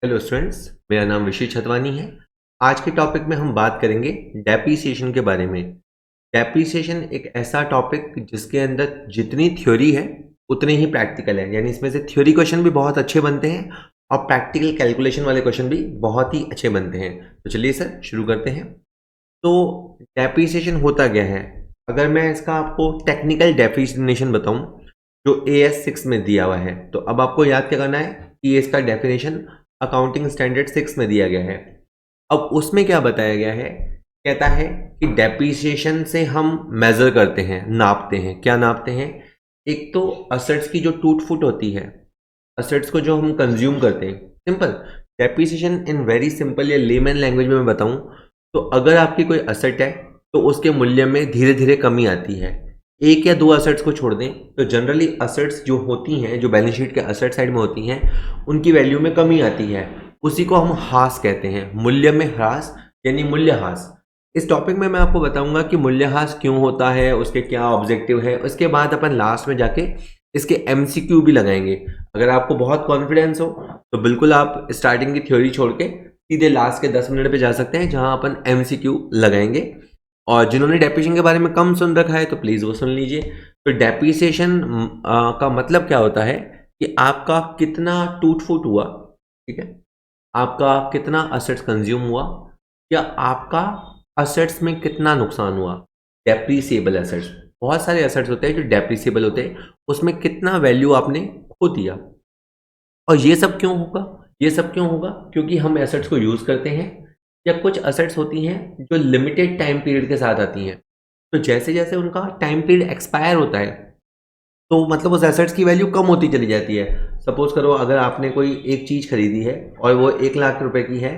Hello students, मेरा नाम ऋषि छतवानी है। आज के टॉपिक में हम बात करेंगे डेप्रीसिएशन के बारे में। डेप्रीसिएशन एक ऐसा टॉपिक जिसके अंदर जितनी थ्योरी है उतने ही प्रैक्टिकल है, यानी इसमें से थ्योरी क्वेश्चन भी बहुत अच्छे बनते हैं और प्रैक्टिकल कैलकुलेशन वाले क्वेश्चन भी बहुत ही अच्छे बनते हैं। तो चलिए सर शुरू करते हैं। तो डेप्रीसिएशन होता क्या है? अगर मैं इसका आपको टेक्निकल डेफिनेशन बताऊं जो AS6 में दिया हुआ है, तो अब आपको याद क्या करना है कि इसका डेफिनेशन अकाउंटिंग स्टैंडर्ड 6 में दिया गया है। अब उसमें क्या बताया गया है? कहता है कि डेप्रीसिएशन से हम मेजर करते हैं, नापते हैं। क्या नापते हैं? एक तो असेट्स की जो टूट फूट होती है, असेट्स को जो हम कंज्यूम करते हैं। Simple depreciation in very simple या लेमन लैंग्वेज में मैं बताऊं तो अगर आपकी कोई असेट है तो उसके मूल्य में धीरे धीरे कमी आती है। एक या दो असेट्स को छोड़ दें तो जनरली असेट्स जो होती हैं, जो बैलेंस शीट के असेट साइड में होती हैं, उनकी वैल्यू में कमी आती है। उसी को हम ह्रास कहते हैं, मूल्य में ह्रास यानी मूल्यह्रास। इस टॉपिक में मैं आपको बताऊंगा कि मूल्यह्रास क्यों होता है, उसके क्या ऑब्जेक्टिव है। उसके बाद अपन लास्ट में जाके इसके MCQ भी लगाएंगे। अगर आपको बहुत कॉन्फिडेंस हो तो बिल्कुल आप स्टार्टिंग की थ्योरी छोड़ के सीधे लास्ट के 10 मिनट पे जा सकते हैं, जहां अपन MCQ लगाएंगे। और जिन्होंने डेप्रीसिएशन के बारे में कम सुन रखा है तो प्लीज़ वो सुन लीजिए। तो डेप्रीसिएशन का मतलब क्या होता है कि आपका कितना टूट फूट हुआ, ठीक है, आपका कितना असेट्स कंज्यूम हुआ, या आपका असेट्स में कितना नुकसान हुआ। डेप्रीसिएबल असेट्स, बहुत सारे असेट्स होते हैं जो डेप्रीसिएबल होते हैं, उसमें कितना वैल्यू आपने खो दिया। और ये सब क्यों होगा? ये सब क्यों होगा? क्योंकि हम एसेट्स को यूज़ करते हैं, या कुछ एसेट्स होती हैं जो लिमिटेड टाइम पीरियड के साथ आती हैं। तो जैसे जैसे उनका टाइम पीरियड एक्सपायर होता है तो मतलब उस एसेट्स की वैल्यू कम होती चली जाती है। सपोज करो अगर आपने कोई एक चीज़ खरीदी है और वो 1 लाख रुपए की है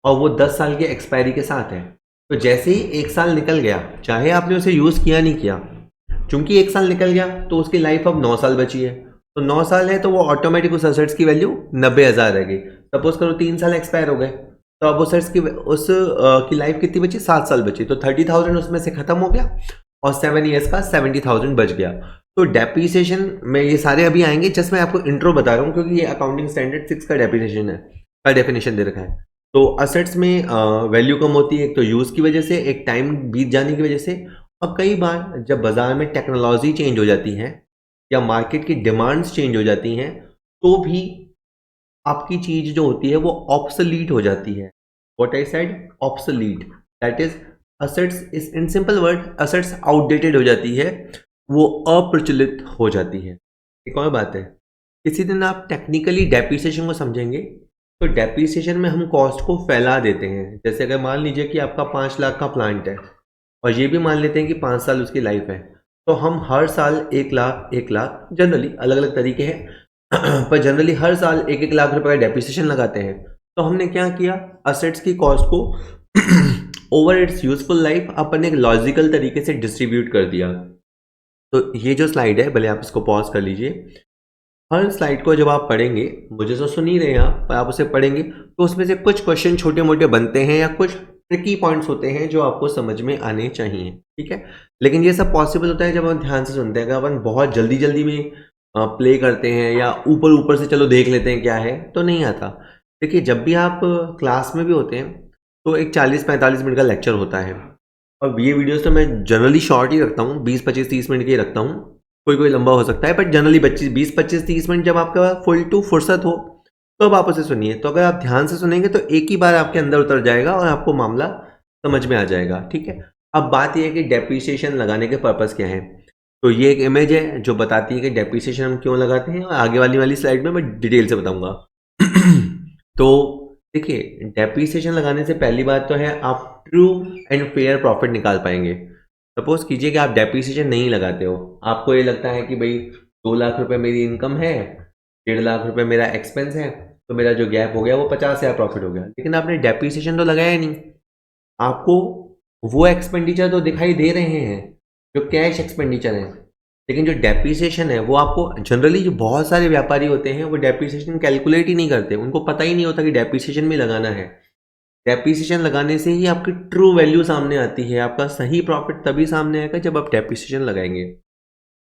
और वो 10 साल की एक्सपायरी के साथ है, तो जैसे ही 1 साल निकल गया, चाहे आपने उसे यूज़ किया नहीं किया, चूंकि 1 साल निकल गया तो उसकी लाइफ अब 9 साल बची है। तो 9 साल है तो वो ऑटोमेटिक उस असेट्स की वैल्यू 90,000 रह गई। सपोज करो 3 साल एक्सपायर हो गए तो अब उस असेट्स की लाइफ कितनी बची? 7 साल बची। तो 30,000 उसमें से खत्म हो गया और 7 ईयर्स का 70,000 बच गया। तो डेप्रीसिएशन में ये सारे अभी आएंगे, जस्ट मैं आपको इंट्रो बता रहा हूँ क्योंकि ये अकाउंटिंग स्टैंडर्ड 6 का डेप्रीसिएशन है, का डेफिनेशन दे रखा है। तो असेट्स में वैल्यू कम होती है, एक तो यूज़ की वजह से, एक टाइम बीत जाने की वजह से, और कई बार जब बाजार में टेक्नोलॉजी चेंज हो जाती है या मार्केट की डिमांड्स चेंज हो जाती हैं तो भी आपकी चीज जो होती है वो ऑब्सोलीट हो जाती है। What I said? Obsolete, that is assets is in simple word, assets outdated हो जाती है, वो अप्रचलित हो जाती है। एक और बात है, किसी दिन आप टेक्निकली डेप्रीसिएशन को समझेंगे तो डेप्रीसिएशन में हम कॉस्ट को फैला देते हैं। जैसे अगर मान लीजिए कि आपका 5 लाख का प्लांट है और ये भी मान लेते हैं कि 5 साल उसकी लाइफ है, तो हम हर साल 1 लाख जनरली, अलग अलग तरीके हैं पर जनरली हर साल 1-1 लाख रुपए का डेप्रिसिएशन लगाते हैं। तो हमने क्या किया? असेट्स की कॉस्ट को ओवर इट्स यूजफुल लाइफ अपन एक लॉजिकल तरीके से डिस्ट्रीब्यूट कर दिया। तो ये जो स्लाइड है, भले आप इसको पॉज कर लीजिए। हर स्लाइड को जब आप पढ़ेंगे, मुझे तो सुन ही रहे हैं आप, पर आप उसे पढ़ेंगे तो उसमें से कुछ क्वेश्चन छोटे मोटे बनते हैं या कुछ ट्रिकी पॉइंट्स होते हैं जो आपको समझ में आने चाहिए, ठीक है। लेकिन ये सब पॉसिबल होता है जब हम ध्यान से सुनते हैं। अगर अपन बहुत जल्दी जल्दी में प्ले करते हैं या ऊपर ऊपर से चलो देख लेते हैं क्या है, तो नहीं आता। देखिए, जब भी आप क्लास में भी होते हैं तो एक 40-45 मिनट का लेक्चर होता है, और ये वीडियोस तो मैं जनरली शॉर्ट ही रखता हूँ, 20-25-30 मिनट के ही रखता हूँ। कोई कोई लंबा हो सकता है, बट जनरली 20-25-30 मिनट जब आपका फुल टू फुर्सत हो तो अब आप उसे सुनिए। तो अगर आप ध्यान से सुनेंगे तो एक ही बार आपके अंदर उतर जाएगा और आपको मामला समझ में आ जाएगा, ठीक है। अब बात यह है कि डेप्रीसिएशन लगाने के पर्पस क्या है। तो ये एक इमेज है जो बताती है कि डेप्रीसिएशन हम क्यों लगाते हैं, और आगे वाली स्लाइड में मैं डिटेल से बताऊंगा तो देखिए, डेप्रीसिएशन लगाने से पहली बात तो है आप ट्रू एंड फेयर प्रॉफिट निकाल पाएंगे। सपोज कीजिए कि आप डेप्रीसिएशन नहीं लगाते हो, आपको ये लगता है कि भाई 2 लाख रुपए मेरी इनकम है, 1.5 लाख रुपए मेरा एक्सपेंस है, तो मेरा जो गैप हो गया वो 50,000 प्रॉफिट हो गया। लेकिन आपने डेप्रीसिएशन तो लगाया ही नहीं, आपको वो एक्सपेंडिचर तो दिखाई दे रहे हैं जो कैश एक्सपेंडिचर है, लेकिन जो डेप्रीसिएशन है वो आपको, जनरली जो बहुत सारे व्यापारी होते हैं वो डेप्रीसिएशन कैलकुलेट ही नहीं करते, उनको पता ही नहीं होता कि डेप्रीसिएशन भी लगाना है। डेप्रीसिएशन लगाने से ही आपकी ट्रू वैल्यू सामने आती है, आपका सही प्रॉफिट तभी सामने आएगा जब आप डेप्रीसिएशन लगाएंगे,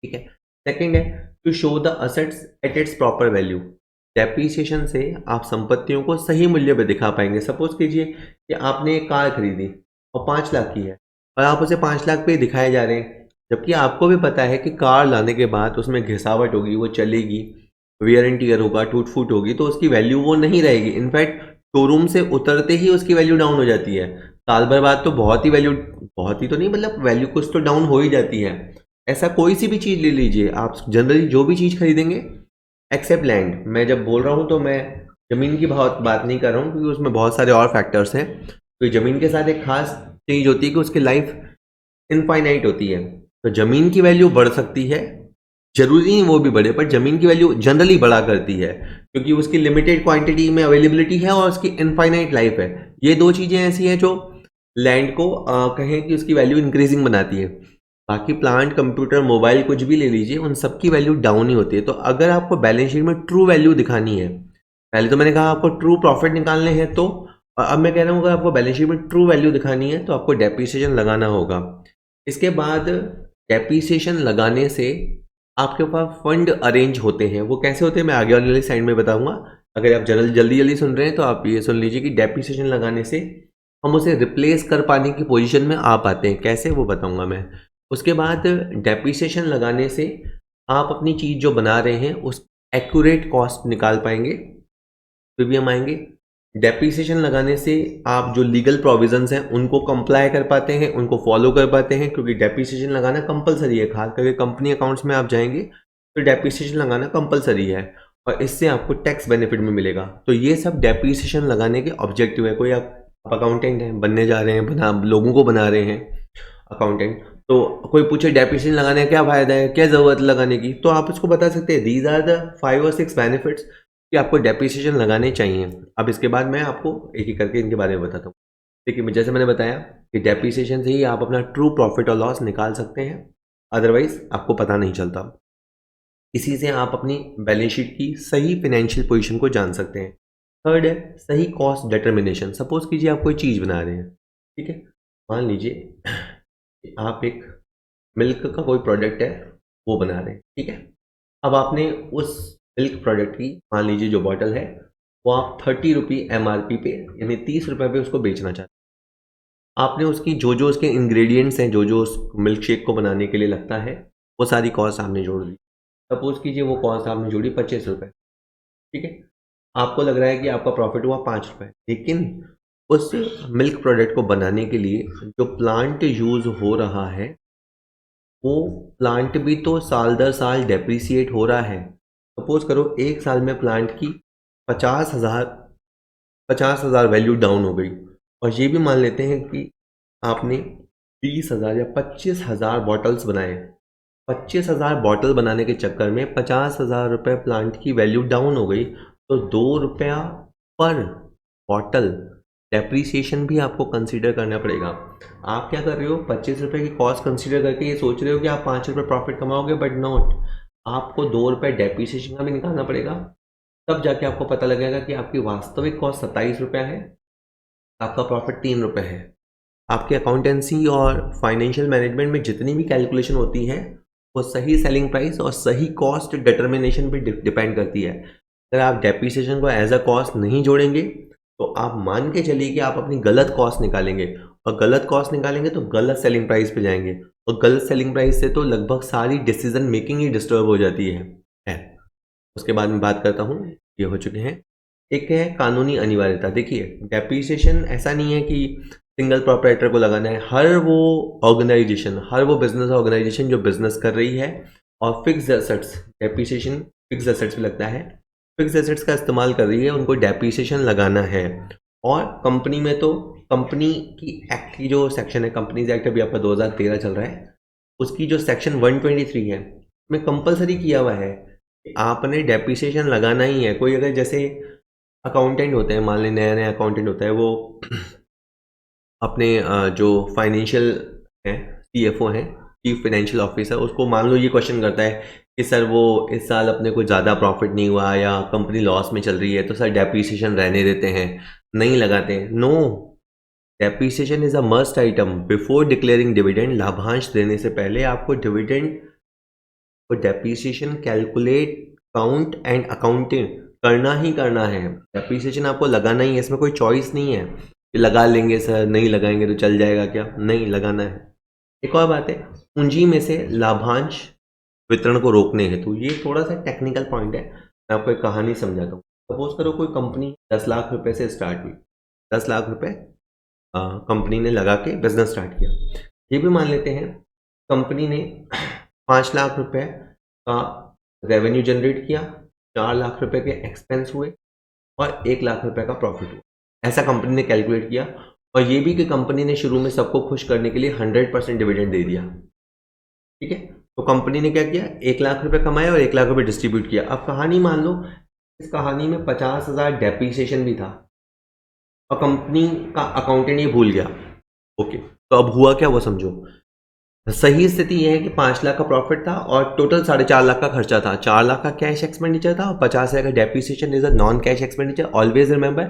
ठीक है। सेकंड है to show the assets at its proper value. Depreciation से आप संपत्तियों को सही मूल्य पे दिखा पाएंगे। सपोज कीजिए कि आपने एक कार खरीदी और 5 लाख की है और आप उसे 5 लाख पे दिखाए जा रहे हैं, जबकि आपको भी पता है कि कार लाने के बाद उसमें घिसावट होगी, वो चलेगी, वेयर एंड टियर होगा, टूट फूट होगी, तो उसकी वैल्यू वो नहीं रहेगी। इनफैक्ट शोरूम से उतरते ही उसकी वैल्यू डाउन हो जाती है। साल भर बाद तो बहुत ही वैल्यू, बहुत ही तो नहीं, मतलब वैल्यू कुछ तो डाउन हो ही जाती है। ऐसा कोई सी भी चीज़ ले लीजिए आप, जनरली जो भी चीज़ खरीदेंगे एक्सेप्ट लैंड, मैं जब बोल रहा हूँ तो मैं ज़मीन की बहुत बात नहीं कर रहा हूँ, क्योंकि उसमें बहुत सारे और फैक्टर्स हैं। तो ज़मीन के साथ एक खास चीज़ होती है कि उसकी लाइफ इनफाइनाइट होती है। तो ज़मीन की वैल्यू बढ़ सकती है, जरूरी नहीं वो भी बढ़े, पर ज़मीन की वैल्यू जनरली बढ़ा करती है, क्योंकि उसकी लिमिटेड क्वांटिटी में अवेलेबिलिटी है और उसकी इनफाइनाइट लाइफ है। ये दो चीज़ें ऐसी हैं जो लैंड को कहें कि उसकी वैल्यू इंक्रीजिंग बनाती है। बाकी प्लांट, कंप्यूटर, मोबाइल कुछ भी ले लीजिए, उन सब की वैल्यू डाउन ही होती है। तो अगर आपको बैलेंस शीट में ट्रू वैल्यू दिखानी है, पहले तो मैंने कहा आपको ट्रू प्रॉफिट निकालने हैं, तो अब मैं कह रहा हूँ अगर आपको बैलेंस शीट में ट्रू वैल्यू दिखानी है तो आपको डेप्रिसिएशन लगाना होगा। इसके बाद डेप्रिसिएशन लगाने से आपके पास फंड अरेंज होते हैं। वो कैसे होते हैं मैं आगे वाली साइड में बताऊंगा। अगर आप जल्दी जल्दी सुन रहे हैं तो आप ये सुन लीजिए कि डेप्रिसिएशन लगाने से हम उसे रिप्लेस कर पाने की पोजीशन में आ पाते हैं। कैसे, वो बताऊंगा मैं। उसके बाद डेप्रिसिएशन लगाने से आप अपनी चीज़ जो बना रहे हैं उस एक्यूरेट कॉस्ट निकाल पाएंगे, फिर भी हम आएंगे। डेप्रिसिएशन लगाने से आप जो लीगल प्रोविजंस हैं उनको कंप्लाई कर पाते हैं, उनको फॉलो कर पाते हैं, क्योंकि डेप्रिसिएशन लगाना कंपलसरी है। खास करके कंपनी अकाउंट्स में आप जाएंगे तो डेप्रिसिएशन लगाना कंपलसरी है और इससे आपको टैक्स बेनिफिट में मिलेगा। तो ये सब डेप्रिसिएशन लगाने के ऑब्जेक्टिव है। कोई आप अकाउंटेंट हैं, बनने जा रहे हैं, लोगों को बना रहे हैं अकाउंटेंट, तो कोई पूछे डेप्रिसिएशन लगाने का क्या फ़ायदा है, क्या ज़रूरत है लगाने की, तो आप उसको बता सकते हैं दीज आर द 5 और 6 बेनिफिट्स कि आपको डेप्रिसिएशन लगाने चाहिए। अब इसके बाद मैं आपको एक एक करके इनके बारे में बताता हूँ। देखिए, जैसे मैंने बताया कि डेप्रिसिएशन से ही आप अपना ट्रू प्रॉफिट और लॉस निकाल सकते हैं, अदरवाइज आपको पता नहीं चलता। इसी से आप अपनी बैलेंस शीट की सही फाइनेंशियल पोजीशन को जान सकते हैं। थर्ड है सही कॉस्ट डिटर्मिनेशन। सपोज कीजिए आप कोई चीज़ बना रहे हैं, ठीक है, मान लीजिए आप एक मिल्क का कोई प्रोडक्ट है वो बना रहे हैं, ठीक है। अब आपने उस मिल्क प्रोडक्ट की, मान लीजिए जो बॉटल है, वो आप 30 रुपी MRP पे, यानी 30 रुपये पे उसको बेचना चाहते हैं। आपने उसकी जो जो उसके इंग्रेडिएंट्स हैं, जो जो उस मिल्क शेक को बनाने के लिए लगता है, वो सारी कॉस्ट आपने जोड़ दी। सपोज कीजिए वो कॉस्ट आपने जोड़ी 25 रुपये, ठीक है। आपको लग रहा है कि आपका प्रॉफिट हुआ 5 रुपये, लेकिन उस मिल्क प्रोडक्ट को बनाने के लिए जो प्लांट यूज़ हो रहा है, वो प्लांट भी तो साल दर साल डेप्रिसिएट हो रहा है। सपोज करो एक साल में प्लांट की 50,000 वैल्यू डाउन हो गई, और ये भी मान लेते हैं कि आपने 20,000 या 25,000 बॉटल्स बनाए। 25,000 बॉटल बनाने के चक्कर में 50,000 रुपये प्लांट की वैल्यू डाउन हो गई, तो 2 रुपया पर बॉटल डेप्रीसिएशन भी आपको कंसीडर करना पड़ेगा। आप क्या कर रहे हो, 25 रुपये की कॉस्ट कंसीडर करके ये सोच रहे हो कि आप 5 रुपये प्रॉफिट कमाओगे, बट नॉट, आपको 2 रुपये डेप्रीसिएशन का भी निकालना पड़ेगा। तब जाके आपको पता लगेगा कि आपकी वास्तविक कॉस्ट 27 रुपया है, आपका प्रॉफिट 3 रुपये है। आपके अकाउंटेंसी और फाइनेंशियल मैनेजमेंट में जितनी भी कैलकुलेशन होती है वो सही सेलिंग प्राइस और सही कॉस्ट डिटर्मिनेशन पे डिपेंड करती है। अगर आप डेप्रिसिएशन को एज अ कॉस्ट नहीं जोड़ेंगे तो आप मान के चलिए कि आप अपनी गलत कॉस्ट निकालेंगे, और गलत कॉस्ट निकालेंगे तो गलत सेलिंग प्राइस पे जाएंगे, और गलत सेलिंग प्राइस से तो लगभग सारी डिसीजन मेकिंग ही डिस्टर्ब हो जाती है। उसके बाद में बात करता हूँ, ये हो चुके हैं। एक है कानूनी अनिवार्यता। देखिए, डेप्रिसिएशन ऐसा नहीं है कि सिंगल प्रोपराइटर को लगाना है। हर वो ऑर्गेनाइजेशन, हर वो बिजनेस ऑर्गेनाइजेशन जो बिजनेस कर रही है और fix assets, depreciation fix assets पे लगता है, फिक्स एसेट्स का इस्तेमाल कर रही है, उनको डेप्रिसिएशन लगाना है। और कंपनी में तो कंपनी की एक्ट की जो सेक्शन है, कंपनीज एक्ट अभी आपका 2013 चल रहा है, उसकी जो सेक्शन 123 है में कंपलसरी किया हुआ है कि आपने डेप्रिसिएशन लगाना ही है। कोई अगर जैसे अकाउंटेंट होते हैं, मान लें नया नया अकाउंटेंट होता है, वो अपने जो फाइनेंशियल हैं, CFO हैं, चीफ फाइनेंशियल ऑफिसर, उसको मान लो ये क्वेश्चन करता है कि सर वो इस साल अपने को ज़्यादा प्रॉफिट नहीं हुआ या कंपनी लॉस में चल रही है, तो सर डेप्रिसिएशन रहने देते हैं, नहीं लगाते हैं। No, depreciation is a must item before declaring dividend. लाभांश देने से पहले आपको डिविडेंड और depreciation calculate, count and accounting करना ही करना है, डेप्रिसिएशन आपको लगाना ही है, इसमें कोई चॉइस नहीं है कि लगा लेंगे सर, नहीं लगाएंगे तो चल जाएगा क्या, नहीं लगाना है। एक और बात है, पूंजी में से लाभांश वितरण को रोकने हेतु, ये थोड़ा सा टेक्निकल पॉइंट है, मैं आपको एक कहानी समझाता हूँ। सपोज करो कोई कंपनी 10 लाख रुपए से स्टार्ट हुई, 10 लाख रुपए कंपनी ने लगा के बिजनेस स्टार्ट किया। ये भी मान लेते हैं कंपनी ने 5 लाख रुपए का रेवेन्यू जनरेट किया, 4 लाख रुपए के एक्सपेंस हुए और 1 लाख रुपए का प्रॉफिट हुआ, ऐसा कंपनी ने कैलकुलेट किया। और ये भी कि कंपनी ने शुरू में सबको खुश करने के लिए 100% डिविडेंड दे दिया, ठीक है। तो कंपनी ने क्या किया, 1 लाख रुपए कमाए और 1 लाख रुपए डिस्ट्रीब्यूट किया। अब कहानी मान लो इस कहानी में 50,000 डेप्रिसिएशन भी था और कंपनी का अकाउंटेंट ये भूल गया। ओके, तो अब हुआ क्या वो समझो। सही स्थिति यह है कि 5 लाख का प्रॉफिट था और टोटल 4.5 लाख का खर्चा था, 4 लाख का कैश एक्सपेंडिचर था और 50,000 का depreciation is a non cash expenditure. Always remember,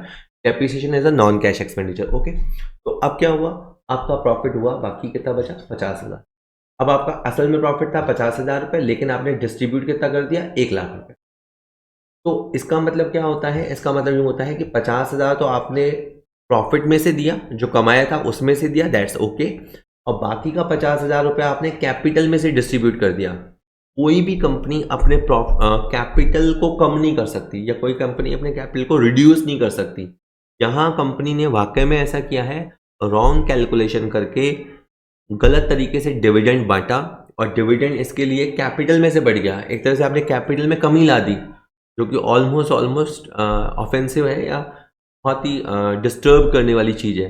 depreciation is a non cash expenditure. Okay, तो अब क्या हुआ, आपका प्रॉफिट हुआ, बाकी कितना बचा, 50,000। अब आपका असल में प्रॉफिट था 50,000 रुपये, लेकिन आपने डिस्ट्रीब्यूट कितना कर दिया, 1 लाख रुपए। तो इसका मतलब क्या होता है, इसका मतलब ये होता है कि 50,000 तो आपने प्रॉफिट में से दिया, जो कमाया था उसमें से दिया, दैट्स ओके, और बाकी का 50,000 रुपये आपने कैपिटल में से डिस्ट्रीब्यूट कर दिया। कोई भी कंपनी अपने कैपिटल को कम नहीं कर सकती, या कोई कंपनी अपने कैपिटल को रिड्यूस नहीं कर सकती। यहाँ कंपनी ने वाकई में ऐसा किया है, रॉन्ग कैलकुलेशन करके गलत तरीके से डिविडेंड बांटा और डिविडेंड इसके लिए कैपिटल में से बढ़ गया। एक तरह से आपने कैपिटल में कमी ला दी, जो कि ऑलमोस्ट ऑफेंसिव है या बहुत ही डिस्टर्ब करने वाली चीज़ है।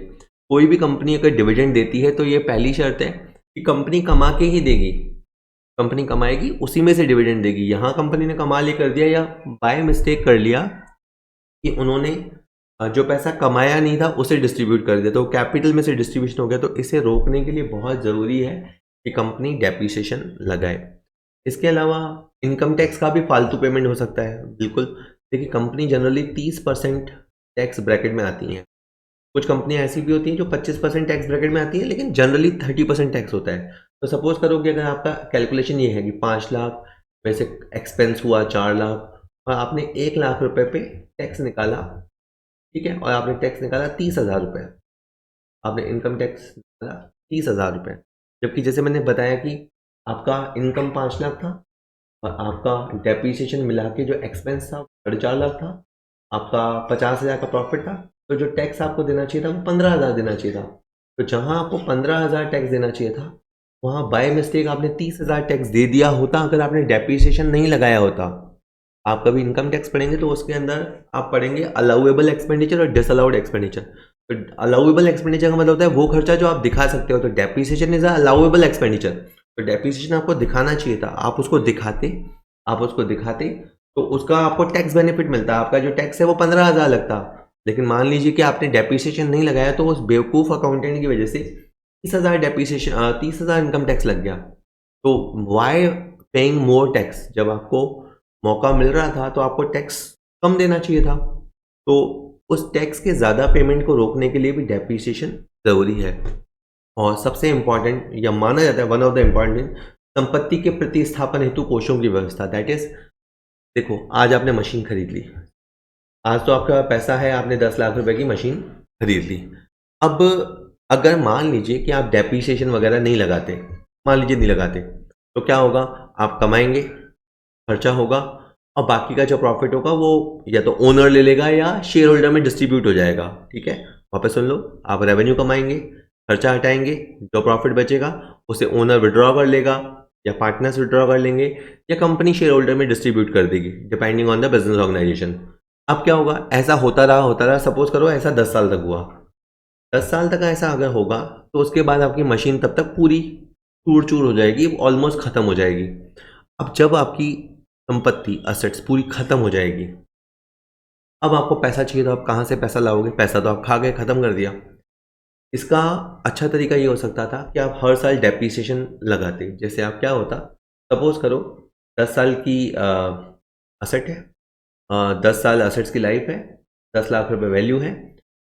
कोई भी कंपनी अगर डिविडेंड देती है तो ये पहली शर्त है कि कंपनी कमा के ही देगी, कंपनी कमाएगी उसी में से डिविडेंड देगी। यहाँ कंपनी ने कमाल ये कर दिया या बाय मिस्टेक कर लिया कि उन्होंने जो पैसा कमाया नहीं था उसे डिस्ट्रीब्यूट कर दिया, तो कैपिटल में से डिस्ट्रीब्यूशन हो गया। तो इसे रोकने के लिए बहुत ज़रूरी है कि कंपनी डेप्रिसिएशन लगाए। इसके अलावा इनकम टैक्स का भी फालतू पेमेंट हो सकता है, बिल्कुल। देखिए, कंपनी जनरली 30% टैक्स ब्रैकेट में आती हैं। कुछ कंपनियां ऐसी भी होती हैं जो 25% टैक्स ब्रैकेट में आती हैं, लेकिन जनरली 30% टैक्स होता है। तो सपोज करो कि अगर आपका कैलकुलेशन ये है कि 5 लाख में से एक्सपेंस हुआ 4 लाख और आपने 1 लाख रुपए पे टैक्स निकाला, ठीक है, और आपने टैक्स निकाला 30,000 रुपये, आपने इनकम टैक्स निकाला 30,000 रुपये, जबकि जैसे मैंने बताया कि आपका इनकम 5 लाख था और आपका डेप्रिसिएशन मिला के जो एक्सपेंस था 4.5 लाख था, आपका 50,000 का प्रॉफिट था, तो जो टैक्स आपको देना चाहिए था वो 15,000 देना चाहिए था। तो जहां आपको 15,000 टैक्स देना चाहिए था, वहां बाय मिस्टेक आपने 30,000 टैक्स दे दिया होता अगर आपने डेप्रिसिएशन नहीं लगाया होता। आप कभी इनकम टैक्स पढ़ेंगे तो उसके अंदर आप पढ़ेंगे अलाउएबल एक्सपेंडिचर और डिसअलाउड एक्सपेंडिचर। तो अलाउएबल एक्सपेंडिचर का मतलब होता है वो खर्चा जो आप दिखा सकते हो, तो डेप्रिसिएशन इज अलाउएबल एक्सपेंडिचर। तो डेप्रिसिएशन आपको दिखाना चाहिए था, आप उसको दिखाते तो उसका आपको टैक्स बेनिफिट मिलता, आपका जो टैक्स है वो 15,000 लगता। लेकिन मान लीजिए कि आपने डेप्रिसिएशन नहीं लगाया, तो उस बेवकूफ़ अकाउंटेंट की वजह से 30,000 डेप्रिसिएशन 30,000 इनकम टैक्स लग गया। तो वाई पेइंग मोर टैक्स, जब आपको मौका मिल रहा था तो आपको टैक्स कम देना चाहिए था। तो उस टैक्स के ज़्यादा पेमेंट को रोकने के लिए भी डेप्रिसिएशन ज़रूरी है। और सबसे इम्पॉर्टेंट या माना जाता है वन ऑफ द इम्पॉर्टेंट, संपत्ति के प्रतिस्थापन हेतु कोषों की व्यवस्था। दैट इज, देखो आज आपने मशीन खरीद ली, आज तो आपका पैसा है, आपने 10 लाख रुपए की मशीन खरीद ली। अब अगर मान लीजिए कि आप डेप्रिसिएशन वगैरह नहीं लगाते, मान लीजिए नहीं लगाते, तो क्या होगा, आप कमाएंगे, खर्चा होगा और बाकी का जो प्रॉफिट होगा वो या तो ओनर ले लेगा या शेयर होल्डर में डिस्ट्रीब्यूट हो जाएगा, ठीक है। वापस सुन लो, आप रेवेन्यू कमाएंगे, खर्चा हटाएंगे, जो प्रॉफिट बचेगा उसे ओनर विड्रॉ कर लेगा या पार्टनर्स विड्रॉ कर लेंगे या कंपनी शेयर होल्डर में डिस्ट्रीब्यूट कर देगी, depending on the business organisation. अब क्या होगा, ऐसा होता रहा, सपोज करो ऐसा 10 साल तक हुआ, 10 साल तक ऐसा अगर होगा तो उसके बाद आपकी मशीन तब तक पूरी चूर चूर हो जाएगी, ऑलमोस्ट ख़त्म हो जाएगी। अब जब आपकी संपत्ति असेट्स पूरी ख़त्म हो जाएगी, अब आपको पैसा चाहिए, तो आप कहाँ से पैसा लाओगे, पैसा तो आप खा गए, ख़त्म कर दिया। इसका अच्छा तरीका ये हो सकता था कि आप हर साल डेप्रिसिएशन लगाते। जैसे आप क्या होता, सपोज करो 10 साल की असेट है, 10 साल असेट्स की लाइफ है, 10 लाख रुपए वैल्यू है,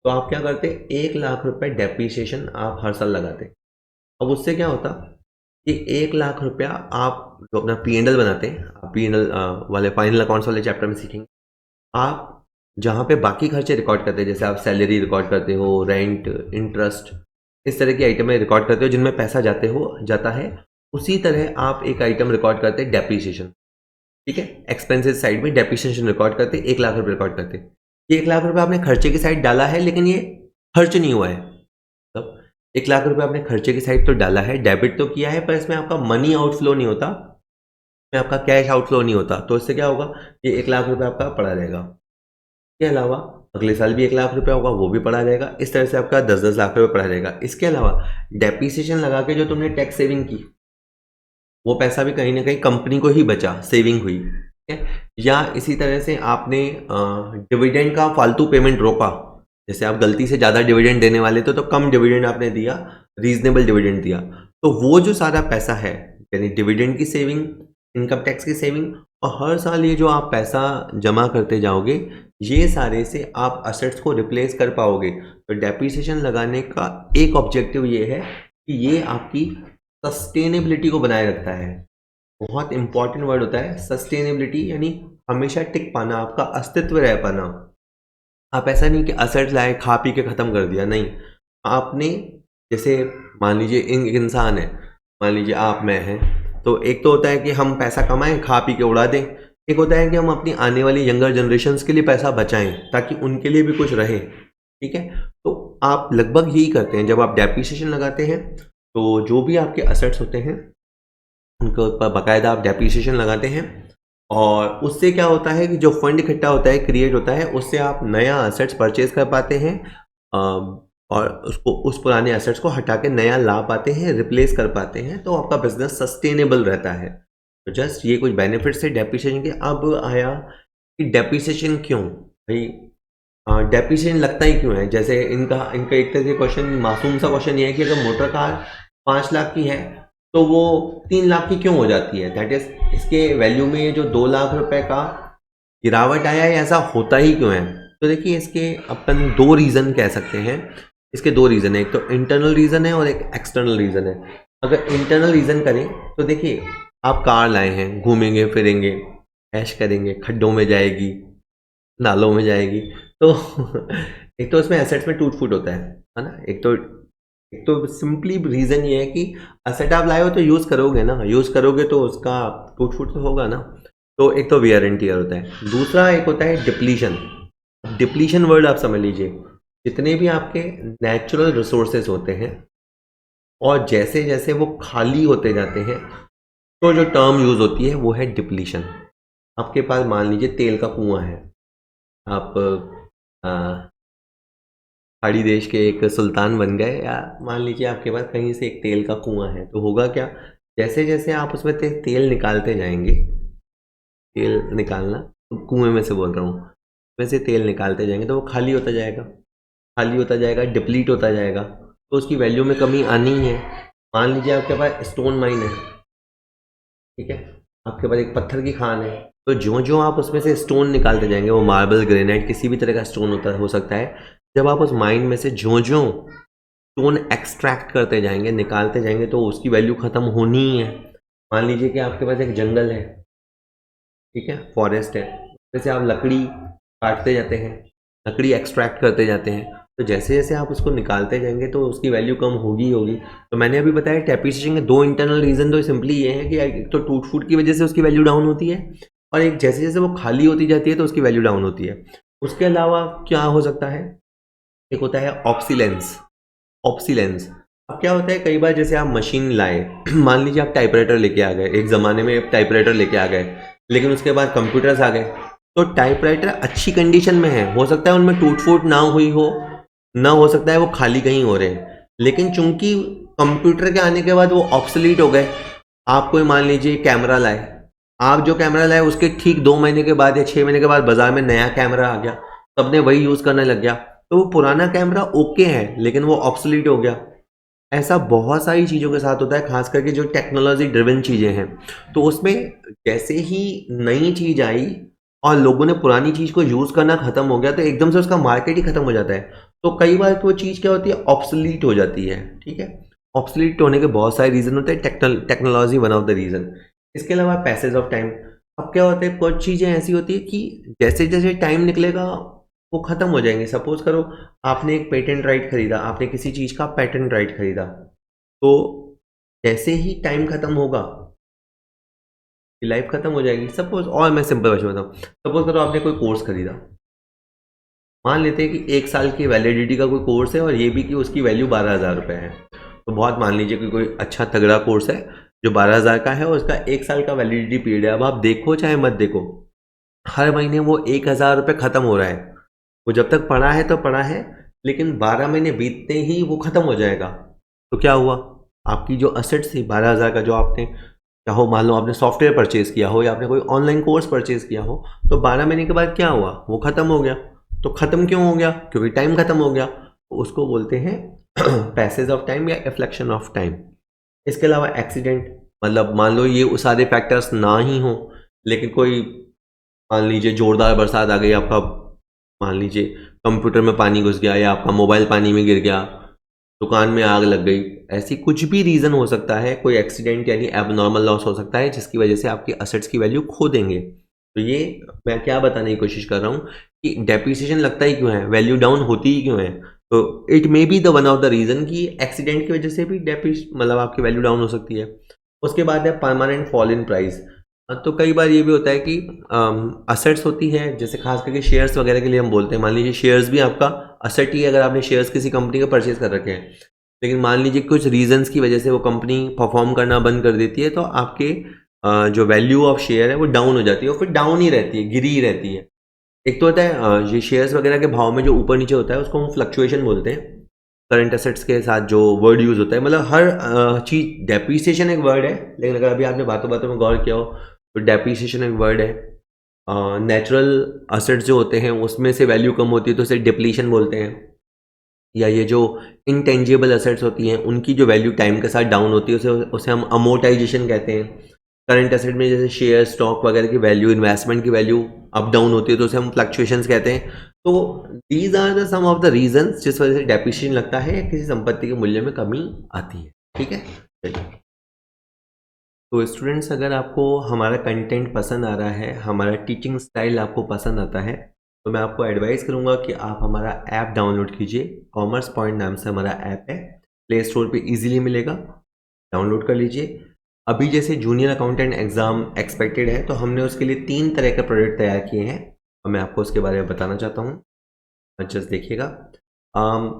तो आप क्या करते, 1 लाख रुपए डेप्रिसिएशन आप हर साल लगाते। अब उससे क्या होता कि 1 लाख रुपया आप जो अपना P&L बनाते हैं, आप P&L वाले फाइनल अकाउंट्स वाले चैप्टर में सीखेंगे, आप जहाँ पे बाकी खर्चे रिकॉर्ड करते हैं, जैसे आप सैलरी रिकॉर्ड करते हो, रेंट, इंटरेस्ट, इस तरह की आइटमें रिकॉर्ड करते हो जिनमें पैसा जाता है, उसी तरह आप एक आइटम रिकॉर्ड करते हैं डेप्रीसिएशन। ठीक है, एक्सपेंसेस साइड में डेप्रीसिएशन रिकॉर्ड करते हैं, 1 लाख रुपए रिकॉर्ड करते हैं। ये 1 लाख रुपए आपने खर्चे की साइड डाला है, लेकिन ये खर्च नहीं हुआ है। मतलब 1 लाख रुपए आपने खर्चे की साइड तो डाला है, डेबिट तो किया है, पर इसमें आपका मनी आउटफ्लो नहीं होता, इसमें आपका कैश आउटफ्लो नहीं होता। तो इससे क्या होगा, ये 1 लाख रुपए आपका पड़ा रहेगा। इसके अलावा अगले साल भी 1 लाख रुपए होगा, वो भी पड़ा रहेगा। इस तरह से आपका 10-10 लाख रुपए पड़ा रहेगा। इसके अलावा डेप्रीसिएशन लगा के जो तुमने टैक्स सेविंग की, वो पैसा भी कहीं ना कहीं कंपनी को ही बचा, सेविंग हुई। ठीक है, या इसी तरह से आपने डिविडेंड का फालतू पेमेंट रोका। जैसे आप गलती से ज़्यादा डिविडेंड देने वाले थे तो कम डिविडेंड आपने दिया, रीजनेबल डिविडेंड दिया। तो वो जो सारा पैसा है, यानी डिविडेंड की सेविंग, इनकम टैक्स की सेविंग, और हर साल ये जो आप पैसा जमा करते जाओगे, ये सारे से आप असेट्स को रिप्लेस कर पाओगे। तो डेप्रीसिएशन लगाने का एक ऑब्जेक्टिव ये है कि ये आपकी सस्टेनेबिलिटी को बनाए रखता है। बहुत इंपॉर्टेंट वर्ड होता है सस्टेनेबिलिटी, यानी हमेशा टिक पाना, आपका अस्तित्व रह पाना। आप ऐसा नहीं कि असेट लाए खा पी के ख़त्म कर दिया, नहीं। आपने जैसे मान लीजिए इंसान है, मान लीजिए आप मैं हैं, तो एक तो होता है कि हम पैसा कमाएं खा पी के उड़ा दें, एक होता है कि हम अपनी आने वाली यंगर जनरेशन्स के लिए पैसा बचाएं ताकि उनके लिए भी कुछ रहे। ठीक है, तो आप लगभग यही करते हैं। जब आप डेप्रीसिएशन लगाते हैं तो जो भी आपके असेट्स होते हैं उनके ऊपर बाकायदा आप डेप्रीसिएशन लगाते हैं, और उससे क्या होता है कि जो फंड इकट्ठा होता है, क्रिएट होता है, उससे आप नया असेट्स परचेज कर पाते हैं, और उसको उस पुराने असेट्स को हटा के नया ला पाते हैं, रिप्लेस कर पाते हैं। तो आपका बिजनेस सस्टेनेबल रहता है। तो जस्ट ये कुछ बेनिफिट्स है डेप्रीसिएशन के। अब आया कि डेप्रीसिएशन क्यों भाई, डेप्रीसिएशन लगता ही क्यों है। जैसे इनका इनका एक तरह से क्वेश्चन, मासूम सा क्वेश्चन ये है कि अगर मोटर कार 5 लाख की है तो वो 3 लाख की क्यों हो जाती है। दैट इज, इसके वैल्यू में जो 2 लाख रुपए का गिरावट आया है, ऐसा होता ही क्यों है। तो देखिए, इसके अपन 2 रीज़न कह सकते हैं। इसके 2 रीज़न है, एक तो इंटरनल रीज़न है और एक एक्सटर्नल रीज़न है। अगर इंटरनल रीज़न करें तो देखिए, आप कार लाए हैं, घूमेंगे फिरेंगे, ऐश करेंगे, खड्डों में जाएगी, नालों में जाएगी, तो एक तो उसमें एसेट्स में टूट फूट होता है ना। एक तो सिंपली रीज़न ये है कि एसेट आप लाए हो तो यूज़ करोगे ना, यूज़ करोगे तो उसका टूट फूट तो होगा ना। तो एक तो वियर एंड टियर होता है, दूसरा एक होता है डिप्लीशन। डिप्लीशन वर्ड आप समझ लीजिए, जितने भी आपके नेचुरल रिसोर्सेज होते हैं और जैसे जैसे वो खाली होते जाते हैं, तो जो टर्म यूज़ होती है वो है डिप्लीशन। आपके पास मान लीजिए तेल का कुआं है, आप पहाड़ी देश के एक सुल्तान बन गए, या मान लीजिए आपके पास कहीं से एक तेल का कुआं है, तो होगा क्या, जैसे जैसे आप उसमें तेल निकालते जाएंगे, तेल निकालना, कुएं में से बोल रहा हूँ, उसमें से तेल निकालते जाएंगे तो वो खाली होता जाएगा, खाली होता जाएगा, डिप्लीट होता जाएगा, तो उसकी वैल्यू में कमी आनी ही है। मान लीजिए आपके पास स्टोन माइन है, ठीक है, आपके पास एक पत्थर की खान है, तो जो जो आप उसमें से स्टोन निकालते जाएंगे, वो मार्बल, ग्रेनाइट, किसी भी तरह का स्टोन हो सकता है, जब आप उस माइन में से जो जो स्टोन एक्सट्रैक्ट करते जाएंगे, निकालते जाएंगे, तो उसकी वैल्यू ख़त्म होनी ही है। मान लीजिए कि आपके पास एक जंगल है, ठीक है, फॉरेस्ट है, जैसे आप लकड़ी काटते जाते हैं, लकड़ी एक्सट्रैक्ट करते जाते हैं, तो जैसे जैसे आप उसको निकालते जाएंगे तो उसकी वैल्यू कम होगी होगी। तो मैंने अभी बताया डेप्रीसिएशन के 2 इंटरनल रीज़न तो सिंपली ये है कि एक तो टूट फूट की वजह से उसकी वैल्यू डाउन होती है, और एक जैसे जैसे वो खाली होती जाती है तो उसकी वैल्यू डाउन होती है। उसके अलावा क्या हो सकता है, एक होता है ऑब्सिलेंस। ऑब्सिलेंस अब क्या होता है, कई बार जैसे आप मशीन लाए मान लीजिए आप टाइपराइटर लेके आ गए, एक ज़माने में टाइपराइटर लेके आ गए, लेकिन उसके बाद कंप्यूटर्स आ गए, तो टाइपराइटर अच्छी कंडीशन में है, हो सकता है उनमें टूट फूट ना हुई हो, ना हो सकता है वो खाली कहीं हो रहे हैं, लेकिन चूंकि कंप्यूटर के आने के बाद वो ऑब्सोलीट हो गए। आप कोई मान लीजिए कैमरा लाए, आप जो कैमरा लाए उसके ठीक 2 महीने के बाद या 6 महीने के बाद बाजार में नया कैमरा आ गया, सबने वही यूज़ करने लग गया, तो वो पुराना कैमरा ओके है लेकिन वो ऑब्सोलीट हो गया। ऐसा बहुत सारी चीज़ों के साथ होता है, खास करके जो टेक्नोलॉजी ड्रिवन चीज़ें हैं, तो उसमें जैसे ही नई चीज़ आई और लोगों ने पुरानी चीज़ को यूज़ करना ख़त्म हो गया, तो एकदम से उसका मार्केट ही ख़त्म हो जाता है। तो कई बार तो वो चीज़ क्या होती है, ऑब्सोलीट हो जाती है। ठीक है, ऑब्सोलीट होने के बहुत सारे रीज़न होते हैं, technology one of the reason. इसके अलावा पैसेज ऑफ टाइम, अब क्या होता है, कुछ चीज़ें ऐसी होती है कि जैसे जैसे टाइम निकलेगा वो ख़त्म हो जाएंगे। सपोज करो आपने एक पेटेंट राइट खरीदा, आपने किसी चीज़ का पेटेंट राइट खरीदा, तो जैसे ही टाइम ख़त्म होगा लाइफ ख़त्म हो जाएगी। सपोज, और मैं सिंपल वर्जन बताऊँ, सपोज करो आपने कोई कोर्स खरीदा, मान लेते हैं कि 1 साल की वैलिडिटी का कोई कोर्स है और ये भी कि उसकी वैल्यू 12,000 रुपये है। तो बहुत मान लीजिए कि कोई अच्छा तगड़ा कोर्स है जो 12,000 का है और उसका 1 साल का वैलिडिटी पीरियड है। अब आप देखो चाहे मत देखो, हर महीने वो 1,000 रुपये ख़त्म हो रहा है। वो जब तक पड़ा है तो पड़ा है, लेकिन 12 महीने बीतते ही वो ख़त्म हो जाएगा। तो क्या हुआ, आपकी जो असेट्स थी 12,000 का, जो आपने चाहो मान लो आपने सॉफ्टवेयर परचेज किया हो या आपने कोई ऑनलाइन कोर्स परचेज किया हो, तो 12 महीने के बाद क्या हुआ, वो ख़त्म हो गया। तो ख़त्म क्यों हो गया, क्योंकि टाइम ख़त्म हो गया। तो उसको बोलते हैं पैसेज ऑफ टाइम या इफ्लेक्शन ऑफ टाइम। इसके अलावा एक्सीडेंट, मतलब मान लो ये सारे फैक्टर्स ना ही हो, लेकिन कोई मान लीजिए जोरदार बरसात आ गई, आपका मान लीजिए कंप्यूटर में पानी घुस गया या आपका मोबाइल पानी में गिर गया, दुकान में आग लग गई, ऐसी कुछ भी रीज़न हो सकता है, कोई एक्सीडेंट यानी एबनॉर्मल लॉस हो सकता है जिसकी वजह से आपकी असेट्स की वैल्यू खो देंगे। तो ये मैं क्या बताने की कोशिश कर रहा हूँ कि डेप्रिसिएशन लगता ही क्यों है, वैल्यू डाउन होती ही क्यों है। तो it may be the one of the reason कि एक्सीडेंट की वजह से भी मतलब आपकी वैल्यू डाउन हो सकती है। उसके बाद है परमानेंट फॉल इन प्राइस। तो कई बार ये भी होता है कि असेट्स होती है, जैसे खास करके शेयर्स वगैरह के लिए हम बोलते हैं, मान लीजिए शेयर्स भी आपका असेट ही है, अगर आपने शेयर्स किसी कंपनी का परचेज कर रखे हैं, लेकिन मान लीजिए कुछ रीजंस की वजह से वो कंपनी परफॉर्म करना बंद कर देती है, तो आपके जो वैल्यू ऑफ शेयर है वो डाउन हो जाती है और फिर डाउन ही रहती है, गिरी ही रहती है। एक तो होता है ये शेयर्स वगैरह के भाव में जो ऊपर नीचे होता है उसको हम फ्लक्चुएशन बोलते हैं। करंट एसेट्स के साथ जो वर्ड यूज़ होता है, मतलब हर चीज़, डेप्रिसिएशन एक वर्ड है, लेकिन अगर अभी आपने बातों बातों में गौर किया हो तो डेप्रिसिएशन एक वर्ड है। नेचुरल असेट्स जो होते हैं उसमें से वैल्यू कम होती है तो उसे डिप्लीशन बोलते हैं। या ये जो इंटेंजिबल असेट्स होती हैं उनकी जो वैल्यू टाइम के साथ डाउन होती है उसे उसे हम अमोर्टाइजेशन कहते हैं। करंट एसेट में जैसे शेयर, स्टॉक वगैरह की वैल्यू, इन्वेस्टमेंट की वैल्यू अप डाउन होती है तो उसे हम फ्लक्चुएशंस कहते हैं। तो these are the some of the reasons जिस वजह से डेप्रिसिएशन लगता है या किसी संपत्ति के मूल्य में कमी आती है। ठीक है, चलिए। तो स्टूडेंट्स, अगर आपको हमारा कंटेंट पसंद आ रहा है, हमारा टीचिंग स्टाइल आपको पसंद आता है, तो मैं आपको एडवाइस करूंगा कि आप हमारा ऐप डाउनलोड कीजिए। कॉमर्स पॉइंट नाम से हमारा ऐप है, प्ले स्टोर पे इजीली मिलेगा, डाउनलोड कर लीजिए। अभी जैसे जूनियर अकाउंटेंट एग्ज़ाम एक्सपेक्टेड है, तो हमने उसके लिए 3 तरह के प्रोडक्ट तैयार किए हैं और मैं आपको उसके बारे में बताना चाहता हूँ। जस्ट देखिएगा।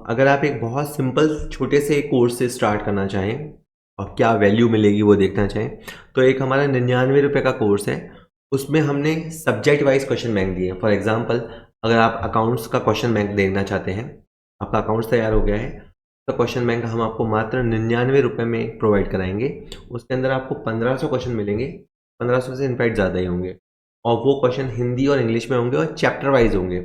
अगर आप एक बहुत सिंपल छोटे से कोर्स से स्टार्ट करना चाहें और क्या वैल्यू मिलेगी वो देखना चाहें, तो एक हमारा 99 रुपये का कोर्स है। उसमें हमने सब्जेक्ट वाइज क्वेश्चन बैंक दिए हैं। फॉर एग्जांपल, अगर आप अकाउंट्स का क्वेश्चन बैंक देखना चाहते हैं, आपका अकाउंट्स तैयार हो गया है, तो क्वेश्चन बैंक हम आपको मात्र 99 रुपये में प्रोवाइड कराएंगे। उसके अंदर आपको 1500 क्वेश्चन मिलेंगे, 1500 से इनफैक्ट ज़्यादा ही होंगे, और वो क्वेश्चन हिंदी और इंग्लिश में होंगे और चैप्टर वाइज होंगे।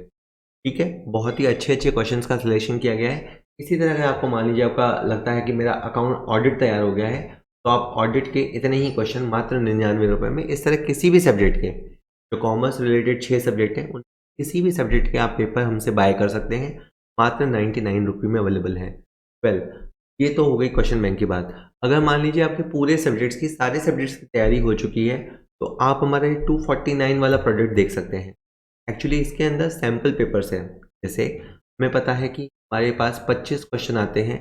ठीक है, बहुत ही अच्छे अच्छे क्वेश्चंस का सिलेक्शन किया गया है। इसी तरह अगर आपको मान लीजिए आपका लगता है कि मेरा अकाउंट ऑडिट तैयार हो गया है, तो आप ऑडिट के इतने ही क्वेश्चन मात्र 99 रुपये में, इस तरह किसी भी सब्जेक्ट के, जो कॉमर्स रिलेटेड 6 सब्जेक्ट हैं उन किसी भी सब्जेक्ट के आप पेपर हमसे बाय कर सकते हैं, मात्र 99 रुपये में अवेलेबल है। वेल, ये तो हो गई क्वेश्चन बैंक की बात। अगर मान लीजिए आपके पूरे सब्जेक्ट्स की, सारे सब्जेक्ट्स की तैयारी हो चुकी है, तो आप हमारे 249 वाला प्रोडक्ट देख सकते हैं। एक्चुअली इसके अंदर सैम्पल पेपर्स हैं। जैसे हमें पता है कि हमारे पास 25 क्वेश्चन आते हैं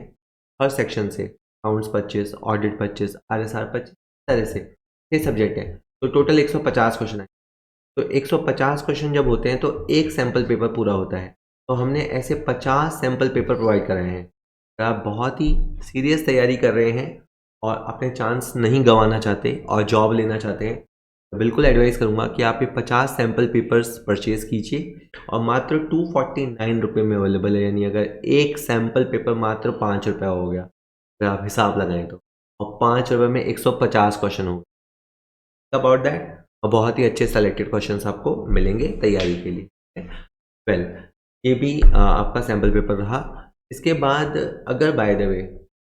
हर सेक्शन से, अकाउंट्स 25, ऑडिट 25, RSR 25, तरह से 6 सब्जेक्ट हैं, तो टोटल 150 क्वेश्चन है। तो 150 क्वेश्चन जब होते हैं तो एक सैम्पल पेपर पूरा होता है। तो हमने ऐसे 50 सैम्पल पेपर प्रोवाइड कराए हैं। अगर आप बहुत ही सीरियस तैयारी कर रहे हैं और अपने चांस नहीं गंवाना चाहते और जॉब लेना चाहते हैं, बिल्कुल एडवाइस करूंगा कि आप ये 50 सैम्पल पेपर्स परचेज कीजिए और मात्र 249 रुपये में अवेलेबल है। यानी अगर एक सैम्पल पेपर मात्र 5 रुपये हो गया, अगर आप हिसाब लगाएं तो, और 5 रुपये में 150 क्वेश्चन हो अबाउट दैट, और बहुत ही अच्छे सेलेक्टेड क्वेश्चंस आपको मिलेंगे तैयारी के लिए। वेल, ये भी आपका सैम्पल पेपर रहा। इसके बाद अगर बाय द वे,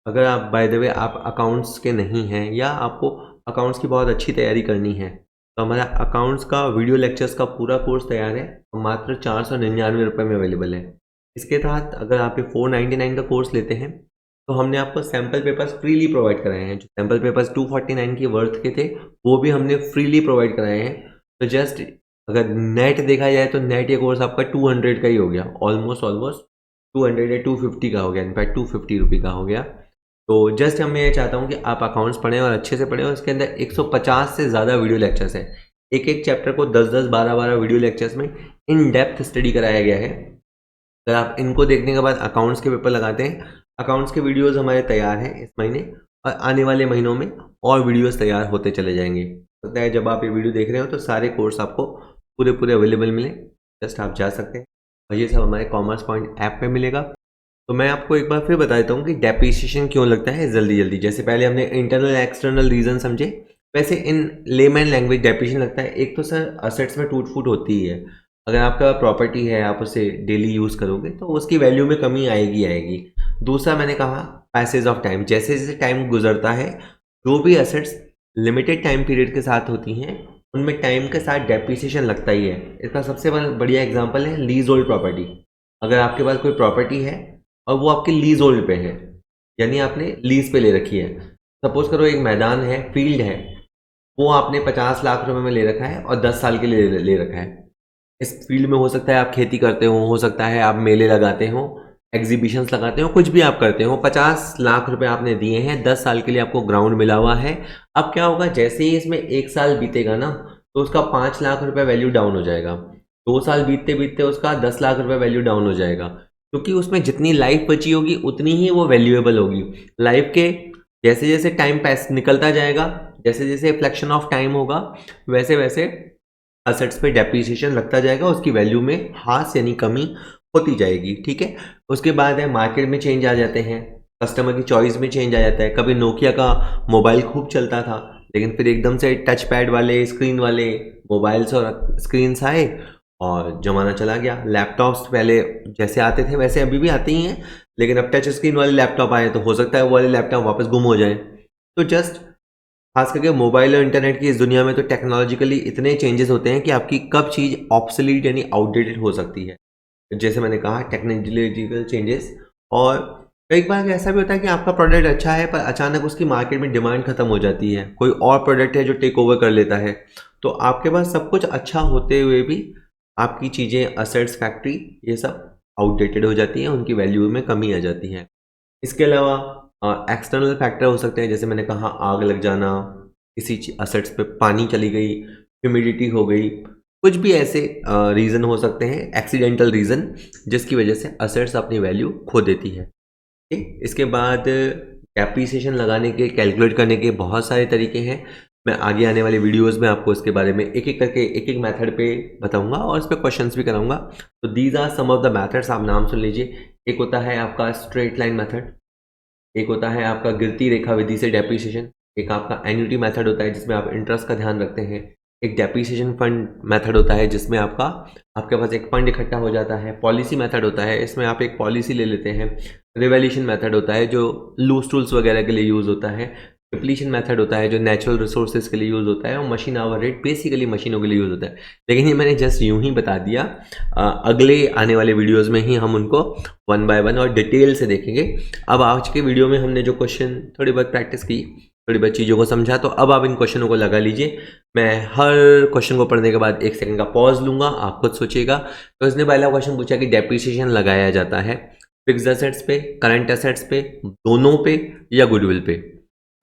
अगर आप बाय द वे आप अकाउंट्स के नहीं हैं या आपको अकाउंट्स की बहुत अच्छी तैयारी करनी है, तो हमारा अकाउंट्स का वीडियो लेक्चर्स का पूरा कोर्स तैयार है और मात्र 499 रुपये में अवेलेबल है। इसके तहत अगर आप ये 499 का कोर्स लेते हैं, तो हमने आपको सैम्पल पेपर्स फ्रीली प्रोवाइड कराए हैं। जो सैम्पल पेपर्स 249 की वर्थ के थे, वो भी हमने फ्रीली प्रोवाइड कराए हैं। तो जस्ट अगर नेट देखा जाए तो नेट ये कोर्स आपका 200 का ही हो गया, ऑलमोस्ट 200 या 250 का हो गया, इनफैक्ट 250 रुपये का हो गया। तो जस्ट मैं ये चाहता हूँ कि आप अकाउंट्स पढ़ें और अच्छे से पढ़ें, और इसके अंदर 150 से ज़्यादा वीडियो लेक्चर्स है। एक एक चैप्टर को 10-10, 12-12 वीडियो लेक्चर्स में इन डेप्थ स्टडी कराया गया है। अगर आप इनको देखने के बाद अकाउंट्स के पेपर लगाते हैं, अकाउंट्स के वीडियोस हमारे तैयार हैं इस महीने, और आने वाले महीनों में और वीडियोस तैयार होते चले जाएंगे। लगता है जब आप ये वीडियो देख रहे हो तो सारे कोर्स आपको पूरे पूरे अवेलेबल मिले, जस्ट आप जा सकते हैं, और ये सब हमारे कॉमर्स पॉइंट ऐप पे मिलेगा। तो मैं आपको एक बार फिर बता देता हूँ कि डेप्रिसिएशन क्यों लगता है जल्दी जल्दी। जैसे पहले हमने इंटरनल एक्सटर्नल रीजन समझे, वैसे इन लेमैन लैंग्वेज डेप्रिसिएशन लगता है। एक तो सर असेट्स में टूट फूट होती ही है, अगर आपका प्रॉपर्टी है आप उसे डेली यूज़ करोगे तो उसकी वैल्यू में कमी आएगी आएगी। दूसरा मैंने कहा पैसेज ऑफ टाइम, जैसे जैसे टाइम गुजरता है, जो भी असेट्स लिमिटेड टाइम पीरियड के साथ होती हैं उनमें टाइम के साथ डेप्रिसिएशन लगता ही है। इसका सबसे बढ़िया एग्जांपल है लीज होल्ड प्रॉपर्टी। अगर आपके पास कोई प्रॉपर्टी है और वो आपके लीज होल्ड पे है, यानी आपने लीज पे ले रखी है, सपोज करो एक मैदान है, फील्ड है, वो आपने 50 लाख रुपए में ले रखा है और 10 साल के लिए ले रखा है। इस फील्ड में हो सकता है आप खेती करते हो सकता है आप मेले लगाते हो, एग्जीबिशंस लगाते हो, कुछ भी आप करते हो। 50 लाख रुपए आपने दिए हैं, 10 साल के लिए आपको ग्राउंड मिला हुआ है। अब क्या होगा, जैसे ही इसमें 1 साल बीतेगा ना, तो उसका 5 लाख रुपए वैल्यू डाउन हो जाएगा। 2 साल बीतते बीतते उसका 10 लाख रुपए वैल्यू डाउन हो जाएगा, क्योंकि उसमें जितनी लाइफ बची होगी उतनी ही वो वैल्यूएबल होगी। लाइफ के जैसे जैसे टाइम पैस निकलता जाएगा, जैसे जैसे फ्लैक्शन ऑफ टाइम होगा, वैसे वैसे असेट्स पे डेप्रिसिएशन लगता जाएगा, उसकी वैल्यू में ह्रास यानी कमी होती जाएगी। ठीक है। उसके बाद है मार्केट में चेंज आ जाते हैं, कस्टमर की चॉइस में चेंज आ जाता है। कभी नोकिया का मोबाइल खूब चलता था, लेकिन फिर एकदम से टच पैड वाले स्क्रीन वाले मोबाइल्स और स्क्रीन्स आए और ज़माना चला गया। लैपटॉप्स पहले जैसे आते थे वैसे अभी भी आते ही हैं, लेकिन अब टच स्क्रीन वाले लैपटॉप आए तो हो सकता है वो वाले लैपटॉप वापस गुम हो जाए। तो जस्ट खास करके मोबाइल और इंटरनेट की इस दुनिया में तो टेक्नोलॉजिकली इतने चेंजेस होते हैं कि आपकी कब चीज़ ऑब्सोलीट यानी आउटडेटेड हो सकती है। जैसे मैंने कहा टेक्नोलॉजिकल चेंजेस। और कई बार ऐसा भी होता है कि आपका प्रोडक्ट अच्छा है पर अचानक उसकी मार्केट में डिमांड खत्म हो जाती है, कोई और प्रोडक्ट है जो टेक ओवर कर लेता है। तो आपके पास सब कुछ अच्छा होते हुए भी आपकी चीज़ें, असेट्स, फैक्ट्री, ये सब आउटडेटेड हो जाती हैं, उनकी वैल्यू में कमी आ जाती है। इसके अलावा एक्सटर्नल फैक्टर हो सकते हैं, जैसे मैंने कहा आग लग जाना, किसी असेट्स पे पानी चली गई, ह्यूमिडिटी हो गई, कुछ भी ऐसे रीज़न हो सकते हैं, एक्सीडेंटल रीज़न, जिसकी वजह से असेट्स अपनी वैल्यू खो देती है। ठीक। इसके बाद डेप्रिसिएशन लगाने के, कैलकुलेट करने के बहुत सारे तरीके हैं। मैं आगे आने वाले वीडियोस में आपको इसके बारे में एक एक करके एक एक मेथड पे बताऊंगा और इस पर क्वेश्चंस भी कराऊंगा। तो these are some of the methods, आप नाम सुन लीजिए। एक होता है आपका स्ट्रेट लाइन मेथड, एक होता है आपका गिरती रेखा विधि से डेप्रिसिएशन, एक आपका एन्युटी मेथड होता है जिसमें आप इंटरेस्ट का ध्यान रखते हैं, एक डेप्रिसिएशन फंड मेथड होता है जिसमें आपके पास एक फंड इकट्ठा हो जाता है, पॉलिसी मेथड होता है, इसमें आप एक पॉलिसी ले लेते हैं, रिवैल्यूएशन मेथड होता है जो लूज टूल्स वगैरह के लिए यूज़ होता है, डिप्लीशन मेथड होता है जो नेचुरल रिसोर्सेज के लिए यूज़ होता है, और मशीन आवर रेट बेसिकली मशीनों के लिए यूज़ होता है। लेकिन ये मैंने जस्ट यूं ही बता दिया, अगले आने वाले वीडियोज़ में ही हम उनको वन बाय वन और डिटेल से देखेंगे। अब आज के वीडियो में हमने जो क्वेश्चन थोड़ी बहुत प्रैक्टिस की, थोड़ी बहुत चीज़ों को समझा, तो अब आप इन क्वेश्चनों को लगा लीजिए। मैं हर क्वेश्चन को पढ़ने के बाद 1 सेकंड का पॉज लूंगा, आप खुद सोचिएगा। तो इसने पहला क्वेश्चन पूछा कि डेप्रिसिएशन लगाया जाता है फिक्स्ड एसेट्स पे, करंट एसेट्स पे, दोनों पे या गुडविल पे।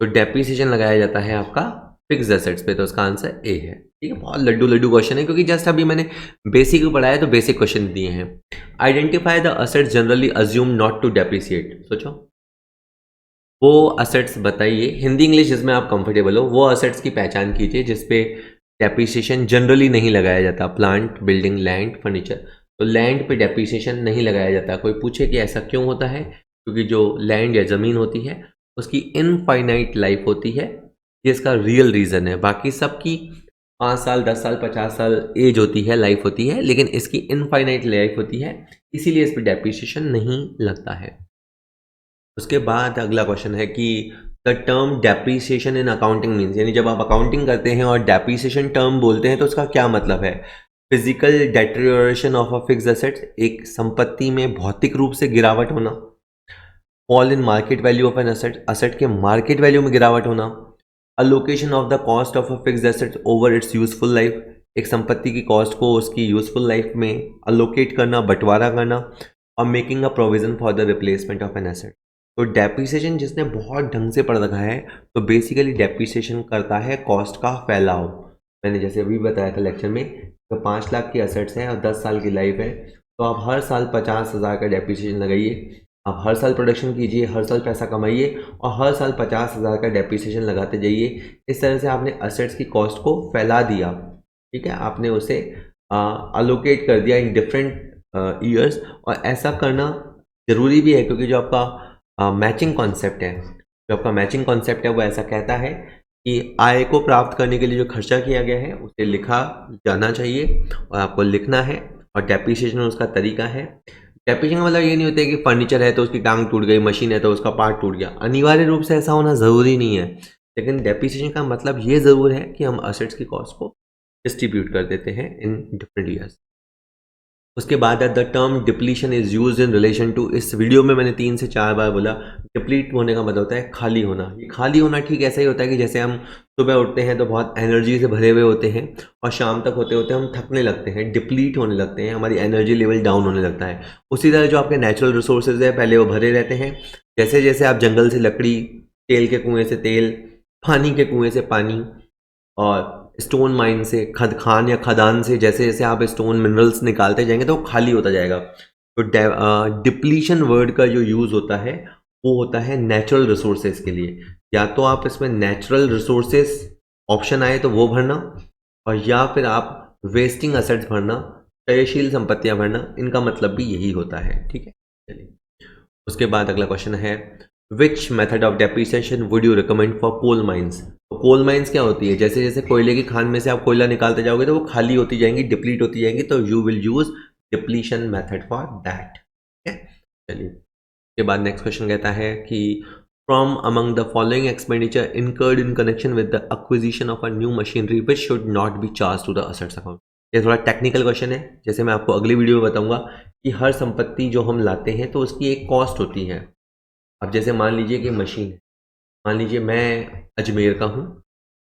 तो डेप्रिसिएशन लगाया जाता है आपका फिक्स्ड एसेट्स पे, तो उसका आंसर ए है। ठीक है, बहुत लड्डू लड्डू क्वेश्चन है क्योंकि जस्ट अभी मैंने बेसिक पढ़ाया तो बेसिक क्वेश्चन दिए हैं। Identify the assets generally assume not to depreciate. सोचो वो असेट्स बताइए, हिंदी इंग्लिश जिसमें आप कंफर्टेबल हो, वो असेट्स की पहचान कीजिए जिसपे डेप्रिसिएशन जनरली नहीं लगाया जाता। Plant, building, land, furniture. तो लैंड पे डेप्रिसिएशन नहीं लगाया जाता। कोई पूछे कि ऐसा क्यों होता है, क्योंकि जो लैंड या ज़मीन होती है उसकी इनफाइनाइट लाइफ होती है, ये इसका रियल रीज़न है। बाकी सबकी 5 साल, 10 साल, 50 साल एज होती है, लाइफ होती है, लेकिन इसकी इनफाइनाइट लाइफ होती है, इसीलिए इस पर डेप्रिसिएशन नहीं लगता है। उसके बाद अगला क्वेश्चन है कि the term depreciation in accounting means, यानी जब आप अकाउंटिंग करते हैं और डेप्रिसिएशन टर्म बोलते हैं तो उसका क्या मतलब है। Physical deterioration of a fixed assets, एक संपत्ति में भौतिक रूप से गिरावट होना। Fall in market value of an asset, asset के मार्केट वैल्यू में गिरावट होना। Allocation of the cost of a fixed asset over its useful life, एक संपत्ति की कॉस्ट को उसकी यूजफुल लाइफ में अलोकेट करना, बंटवारा करना और making a provision for the replacement of an asset. तो डेप्रिसिएशन जिसने बहुत ढंग से पढ़ रखा है तो बेसिकली डेप्रिसिएशन करता है कॉस्ट का फैलाव। मैंने जैसे अभी बताया था लेक्चर में, तो 5 लाख की असेट्स हैं और 10 साल की लाइफ है, तो आप हर साल 50,000 का डेप्रिसिएशन लगाइए। आप हर साल प्रोडक्शन कीजिए, हर साल पैसा कमाइए और हर साल 50,000 का डेप्रिसिएशन लगाते जाइए। इस तरह से आपने असेट्स की कॉस्ट को फैला दिया, ठीक है, आपने उसे अलोकेट कर दिया इन डिफरेंट ईयर्स। और ऐसा करना ज़रूरी भी है क्योंकि जो आपका मैचिंग कॉन्सेप्ट है, जो आपका मैचिंग कॉन्सेप्ट है वो ऐसा कहता है कि आय को प्राप्त करने के लिए जो खर्चा किया गया है उसे लिखा जाना चाहिए और आपको लिखना है, और डेप्रिसिएशन उसका तरीका है। डेप्रिसिएशन का मतलब ये नहीं होता है कि फर्नीचर है तो उसकी टांग टूट गई, मशीन है तो उसका पार्ट टूट गया, अनिवार्य रूप से ऐसा होना ज़रूरी नहीं है। लेकिन डेप्रिसिएशन का मतलब ये ज़रूर है कि हम असेट्स की कॉस्ट को डिस्ट्रीब्यूट कर देते हैं इन डिफरेंट ईयर्स। उसके बाद the term depletion is use in relation to, इस वीडियो में मैंने 3 से 4 बार बोला डिप्लीट होने का मतलब होता है खाली होना। ये खाली होना ठीक ऐसा ही होता है कि जैसे हम सुबह उठते हैं तो बहुत एनर्जी से भरे हुए होते हैं और शाम तक होते होते हम थकने लगते हैं, डिप्लीट होने लगते हैं, हमारी एनर्जी लेवल डाउन होने लगता है। उसी तरह जो आपके नेचुरल रिसोर्सेज है पहले वो भरे रहते हैं, जैसे जैसे आप जंगल से लकड़ी, तेल के कुएँ से तेल, पानी के कुएँ से पानी और स्टोन माइन से खान या खदान से जैसे जैसे आप स्टोन मिनरल्स निकालते जाएंगे तो वो खाली होता जाएगा। तो डिप्लीशन वर्ड का जो यूज़ होता है वो होता है नेचुरल रिसोर्सेज के लिए। या तो आप इसमें नेचुरल रिसोर्सेज ऑप्शन आए तो वो भरना, और या फिर आप वेस्टिंग असेट्स भरना, क्षयशील संपत्तियां भरना, इनका मतलब भी यही होता है, ठीक है। चलिए उसके बाद अगला क्वेश्चन है which method of depreciation would you recommend for coal mines. तो कोल माइंस क्या होती है, जैसे जैसे कोयले की खान में से आप कोयला निकालते जाओगे तो वो खाली होती जाएंगी, डिप्लीट होती जाएंगी, तो you will use depletion method for that, ठीक है। चलिए उसके बाद नेक्स्ट क्वेश्चन कहता है कि from among the following expenditure incurred in connection with the acquisition of a new machinery which should not be charge to the assets account. ये थोड़ा टेक्निकल क्वेश्चन है, जैसे मैं आपको अगली वीडियो में बताऊंगा कि हर संपत्ति जो हम लाते हैं तो उसकी एक कॉस्ट होती है। अब जैसे मान लीजिए कि मशीन है, मान लीजिए मैं अजमेर का हूँ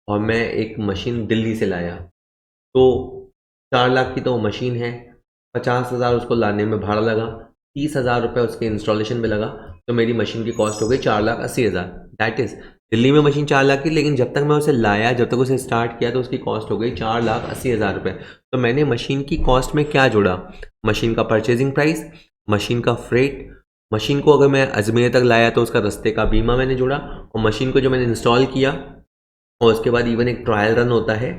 और मैं एक मशीन दिल्ली से लाया, तो 4 लाख की तो वो मशीन है, 50,000 उसको लाने में भाड़ा लगा, 30,000 रुपये उसके इंस्टॉलेशन में लगा, तो मेरी मशीन की कॉस्ट हो गई 4,80,000। दैट इज़ दिल्ली में मशीन 4 लाख की, लेकिन जब तक मैं उसे लाया, जब तक उसे स्टार्ट किया तो उसकी कॉस्ट हो गई 4,80,000 रुपये। तो मैंने मशीन की कॉस्ट में क्या जोड़ा, मशीन का परचेजिंग प्राइस, मशीन का फ्रेट, मशीन को अगर मैं अजमेर तक लाया तो उसका रास्ते का बीमा मैंने जोड़ा, और मशीन को जो मैंने इंस्टॉल किया और उसके बाद इवन एक ट्रायल रन होता है।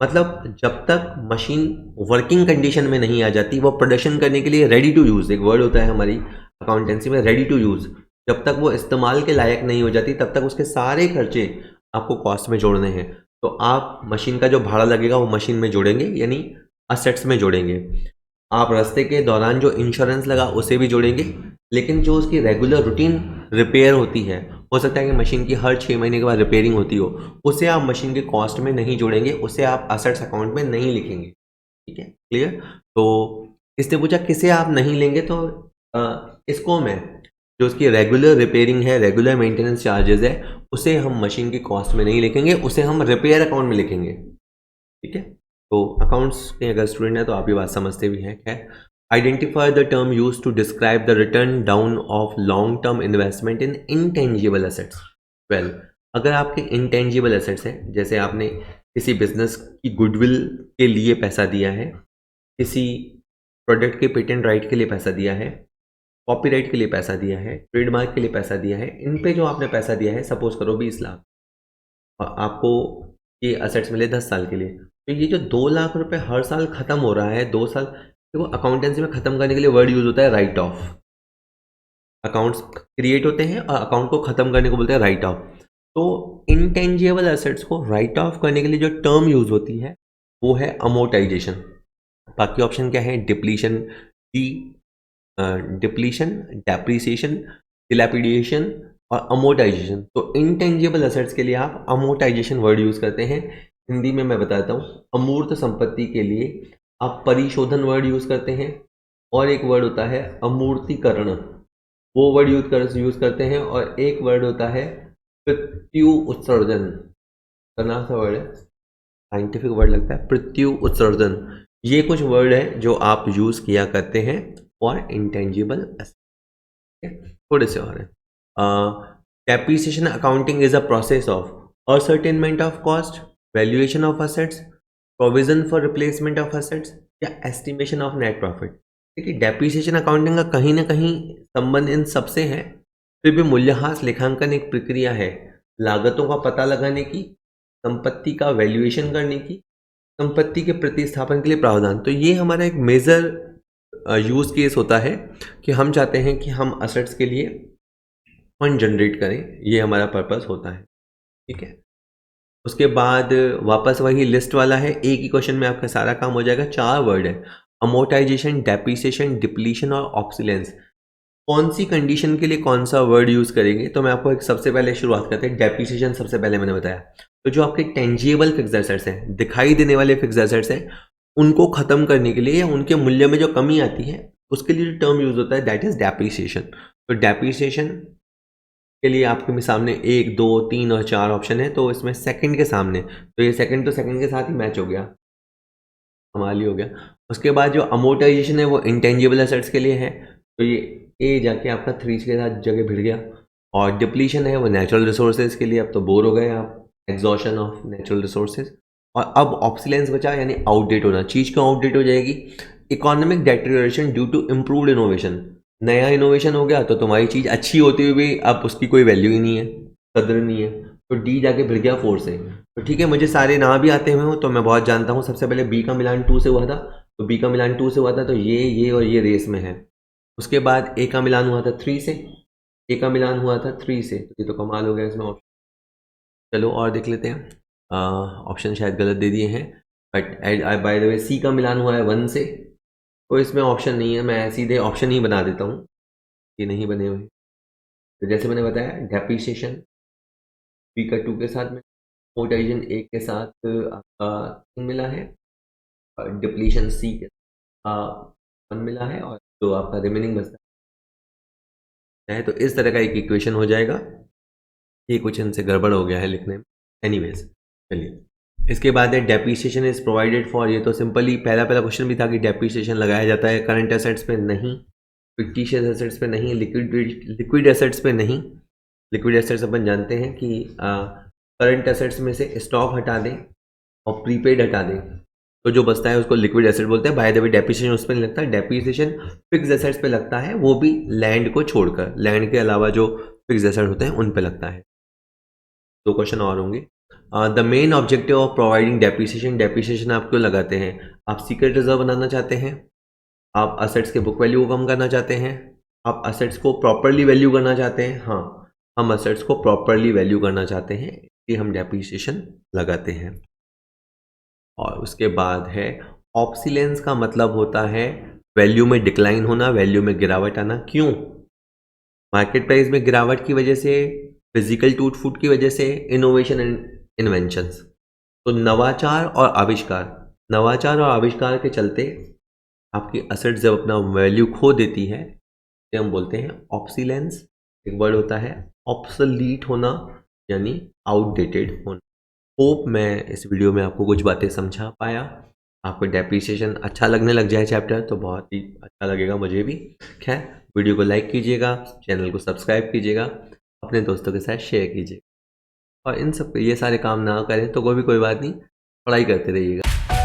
मतलब जब तक मशीन वर्किंग कंडीशन में नहीं आ जाती, वो प्रोडक्शन करने के लिए रेडी टू यूज़, एक वर्ड होता है हमारी अकाउंटेंसी में रेडी टू यूज़, जब तक वो इस्तेमाल के लायक नहीं हो जाती तब तक उसके सारे खर्चे आपको कॉस्ट में जोड़ने हैं। तो आप मशीन का जो भाड़ा लगेगा वो मशीन में जोड़ेंगे, यानी असेट्स में जोड़ेंगे। आप रास्ते के दौरान जो इंश्योरेंस लगा उसे भी जोड़ेंगे, लेकिन जो उसकी रेगुलर रूटीन रिपेयर होती है, हो सकता है कि मशीन की हर 6 महीने के बाद रिपेयरिंग होती हो, उसे आप मशीन के कॉस्ट में नहीं जोड़ेंगे, उसे आप असेट्स अकाउंट में नहीं लिखेंगे, ठीक है, क्लियर। तो इसने पूछा किसे आप नहीं लेंगे, तो इसको मैं, जो उसकी रेगुलर रिपेयरिंग है, रेगुलर मेंटेनेंस चार्जेस है, उसे हम मशीन की कॉस्ट में नहीं लिखेंगे, उसे हम रिपेयर अकाउंट में लिखेंगे, ठीक है। तो अकाउंट्स के अगर स्टूडेंट है तो आप ये बात समझते भी हैं। खैर, identify the term use to describe the return down of long term investment in intangible assets. Well, अगर आपके इनटेंजिबल एसेट्स हैं, जैसे आपने किसी बिजनेस की गुडविल के लिए पैसा दिया है, किसी प्रोडक्ट के पेटेंट राइट के लिए पैसा दिया है, कॉपीराइट के लिए पैसा दिया है, ट्रेडमार्क के लिए पैसा दिया है, इन पे जो आपने पैसा दिया है, सपोज करो 20 लाख, और आपको ये असेट्स मिले 10 साल के लिए, तो ये जो 2 लाख रुपए हर साल खत्म हो रहा है, 2 साल, तो वो अकाउंटेंसी में खत्म करने के लिए वर्ड यूज होता है राइट ऑफ। अकाउंट्स क्रिएट होते हैं और अकाउंट को खत्म करने को बोलते हैं राइट ऑफ। तो इनटेंजिबल एसेट्स को राइट ऑफ करने के लिए जो टर्म यूज होती है वो है अमोर्टाइजेशन। बाकी ऑप्शन क्या है, डिप्लीशन, डिप्लीशन, डेप्रिसिएशन, डिलैपिडेशन और अमोर्टाइजेशन। तो इनटेंजिबल एसेट्स के लिए आप अमोर्टाइजेशन वर्ड यूज करते हैं। हिंदी में मैं बताता हूँ, अमूर्त संपत्ति के लिए आप परिशोधन वर्ड यूज करते हैं, और एक वर्ड होता है अमूर्तीकरण, वो वर्ड यूज करते हैं, और एक वर्ड होता है प्रत्यु उत्सर्जन, करना सा वर्ड है, साइंटिफिक वर्ड लगता है प्रत्यु उत्सर्जन। ये कुछ वर्ड है जो आप यूज किया करते हैं फॉर इंटेंजिबल एसेट। थोड़े से और है। Depreciation accounting is a process of ascertainment of cost, valuation of assets, provision for replacement of assets या एस्टिमेशन ऑफ नेट प्रॉफिट। देखिए डेप्रिसिएशन अकाउंटिंग का कहीं ना कहीं संबंध इन सबसे है। फिर भी मूल्यह्रास लेखांकन एक प्रक्रिया है लागतों का पता लगाने की, संपत्ति का वैल्यूएशन करने की, संपत्ति के प्रतिस्थापन के लिए प्रावधान। तो ये हमारा एक मेजर यूज केस होता है कि हम चाहते हैं कि हम असेट्स के लिए फंड जनरेट करें, ये हमारा पर्पस होता है। ठीक है, उसके बाद वापस वही लिस्ट वाला है, एक ही क्वेश्चन में आपका सारा काम हो जाएगा। 4 वर्ड है, अमोर्टाइजेशन, डेप्रिसिएशन, डिप्लीशन और ऑब्सोलेंस। कौन सी कंडीशन के लिए कौन सा वर्ड यूज करेंगे, तो मैं आपको एक सबसे पहले शुरुआत करते हैं। डेप्रिसिएशन सबसे पहले मैंने बताया, तो जो आपके टेंजिबल फिक्स्ड एसेट्स हैं, दिखाई देने वाले फिक्स्ड एसेट्स हैं, उनको खत्म करने के लिए या उनके मूल्य में जो कमी आती है उसके लिए जो टर्म यूज होता है दैट इज डेप्रिसिएशन। तो डेप्रिसिएशन के लिए आपके सामने 1, 2, 3 और 4 ऑप्शन है। तो इसमें सेकंड के सामने, तो ये सेकंड तो सेकंड के साथ ही मैच हो गया, कमाल ही हो गया। उसके बाद जो अमोर्टाइजेशन है वो इंटेंजिबल एसेट्स के लिए है, तो ये ए जाके आपका 3 के साथ जगह भिड़ गया। और डिप्लीशन है वो नेचुरल रिसोर्सेज के लिए, अब तो बोर हो गए आप, एग्जॉशन ऑफ नेचुरल रिसोर्सेज। और अब ऑब्सोलेंस बचा, यानी आउटडेट होना। चीज़ क्यों आउटडेट हो जाएगी? Economic deterioration due to improved innovation. नया इनोवेशन हो गया तो तुम्हारी चीज़ अच्छी होती हुई भी अब उसकी कोई वैल्यू ही नहीं है, कदर नहीं है। तो डी जाके भिड़ गया 4 से। तो ठीक है, मुझे सारे ना भी आते हुए हो तो मैं बहुत जानता हूँ। सबसे पहले बी का मिलान 2 से हुआ था, तो बी का मिलान 2 से हुआ था, तो ये और ये रेस में है। उसके बाद ए का मिलान हुआ था 3 से, ए का मिलान हुआ था 3 से, तो ये तो कमाल हो गया इसमें ऑप्शन। चलो और देख लेते हैं। ऑप्शन शायद गलत दे दिए हैं, बट बाय द वे सी का मिलान हुआ है 1 से, तो इसमें ऑप्शन नहीं है। मैं सीधे ऑप्शन ही बना देता हूँ, ये नहीं बने हुए। तो जैसे मैंने बताया, डेप्रिसिएशन बी का 2 के साथ में, अमोर्टाइजेशन 1 के साथ आपका 3 मिला है, और डिप्लीशन सी के साथ 1 मिला है, और जो आपका रिमेनिंग बचता है। तो इस तरह का एक इक्वेशन हो जाएगा। ये कुछ इनसे गड़बड़ हो गया है लिखने में, एनीवेज चलिए। इसके बाद है डेप्रिसिएशन इज प्रोवाइडेड फॉर। ये तो सिंपली पहला क्वेश्चन भी था कि डेप्रिसिएशन लगाया जाता है करंट एसेट्स पे नहीं, फिक्टिशियस एसेट्स पे नहीं, लिक्विड एसेट्स पे नहीं। लिक्विड एसेट्स अपन जानते हैं कि करंट एसेट्स में से स्टॉक हटा दें और प्रीपेड हटा दें, तो जो बचता है उसको लिक्विड एसेट बोलते हैं। बाय द वे डेप्रिसिएशन उस पर नहीं लगता, डेप्रिसिएशन फिक्स एसेट्स पे लगता है, वो भी लैंड को छोड़कर। लैंड के अलावा जो फिक्स एसेट होते हैं उन पे लगता है। 2 क्वेश्चन और होंगे। The main objective of providing depreciation. Depreciation आप क्यों लगाते हैं? आप सीक्रेट रिजर्व बनाना चाहते हैं, आप असेट्स के बुक वैल्यू को कम करना चाहते हैं, आप असेट्स को प्रॉपरली वैल्यू करना चाहते हैं। हाँ, हम असेट्स को प्रॉपरली वैल्यू करना चाहते हैं, इसलिए हम डेप्रिसिएशन लगाते हैं। और उसके बाद है ऑब्सोलेंस का मतलब होता है वैल्यू में डिक्लाइन होना, वैल्यू में गिरावट आना। क्यों? मार्केट प्राइस में गिरावट की वजह से, फिजिकल टूट फूट की वजह से, इनोवेशन एंड इन्वेंशंस। तो नवाचार और आविष्कार के चलते आपकी असेट जब अपना वैल्यू खो देती है तो हम बोलते हैं ऑब्सोलेंस। एक वर्ड होता है ऑब्सोलीट होना, यानी आउटडेटेड होना। होप मैं इस वीडियो में आपको कुछ बातें समझा पाया। आपको डेप्रिसिएशन अच्छा लगने लग जाए चैप्टर तो बहुत ही अच्छा लगेगा मुझे भी। खैर, वीडियो को लाइक कीजिएगा, चैनल को सब्सक्राइब कीजिएगा, अपने दोस्तों के साथ शेयर कीजिएगा। और इन सब ये सारे काम ना करें तो कोई बात नहीं, पढ़ाई करते रहिएगा।